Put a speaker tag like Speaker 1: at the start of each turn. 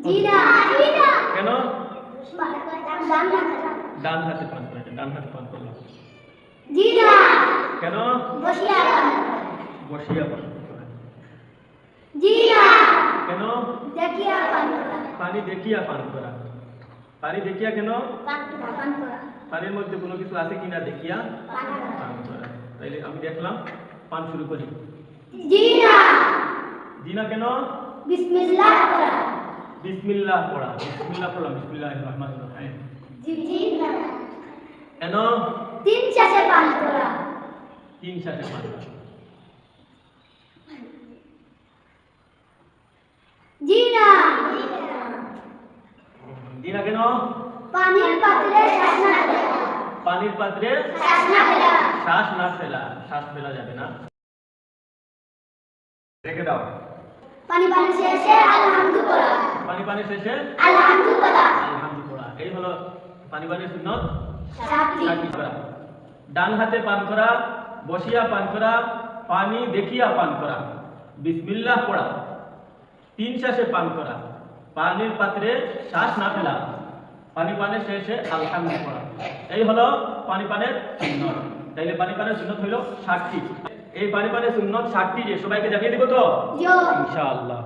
Speaker 1: জি না জি না
Speaker 2: কেন?
Speaker 1: ডান হাতে
Speaker 2: ডান হাতে পান করে, ডান হাতে পান করলাম।
Speaker 1: জি না
Speaker 2: কেন?
Speaker 1: বসিয়া পান
Speaker 2: বসিয়া পান করা।
Speaker 1: জি না
Speaker 2: কেন?
Speaker 1: দেখিয়া পান করা
Speaker 2: পানি দেখিয়া পান করা। পানি দেখিয়া কেন?
Speaker 1: পান করা
Speaker 2: পানির মধ্যে কোনো কিছু আছে কিনা দেখিয়া
Speaker 1: পান করা
Speaker 2: পান করা। তাইলে আমি দেখলাম, পান শুরু করি।
Speaker 1: জি না
Speaker 2: জি না কেন?
Speaker 1: বিসমিল্লাহ পড়া
Speaker 2: বিসমিল্লাহ পড়া। বিসমিল্লাহ পড়লাম, বিসমিল্লাহির রহমানির রহিম।
Speaker 1: জি না
Speaker 2: কেন?
Speaker 1: তিন চাষে পান করা
Speaker 2: তিন সাথে পান করা।
Speaker 1: জি না
Speaker 2: জি না কেন?
Speaker 1: পানির পাত্রে শ্বাস না ফেলা
Speaker 2: পানির পাত্রে
Speaker 1: শ্বাস না ফেলা
Speaker 2: শ্বাস না ফেলা। শ্বাস ফেলা যাবে না, রেখে দাও।
Speaker 1: পানি পানি শেষে আলহামদু পড়া
Speaker 2: পানি পানি শেষে
Speaker 1: আলহামদু পড়া
Speaker 2: আলহামদু পড়া। এই হলো পানি পানির সুন্নত।
Speaker 1: সাতটি
Speaker 2: সাতটি করা। ডান হাতে পান করা, বসিয়া পান করা, পানি দেখিয়া পান করা, বিসমিল্লাহ পড়া, তিন শ্বাসে পান করা, পানির পাত্রে শ্বাস না ফেলা, পানি পানের শেষে আলহামদু পড়া। এই হলো পানি পানের সুন্নত। তাইলে পানি পানের সুন্নত হইল 60টি। এই পানি পানের সুন্নত 60টি যে সবাইকে জানিয়ে দিব তো
Speaker 1: জো
Speaker 2: ইনশাআল্লাহ।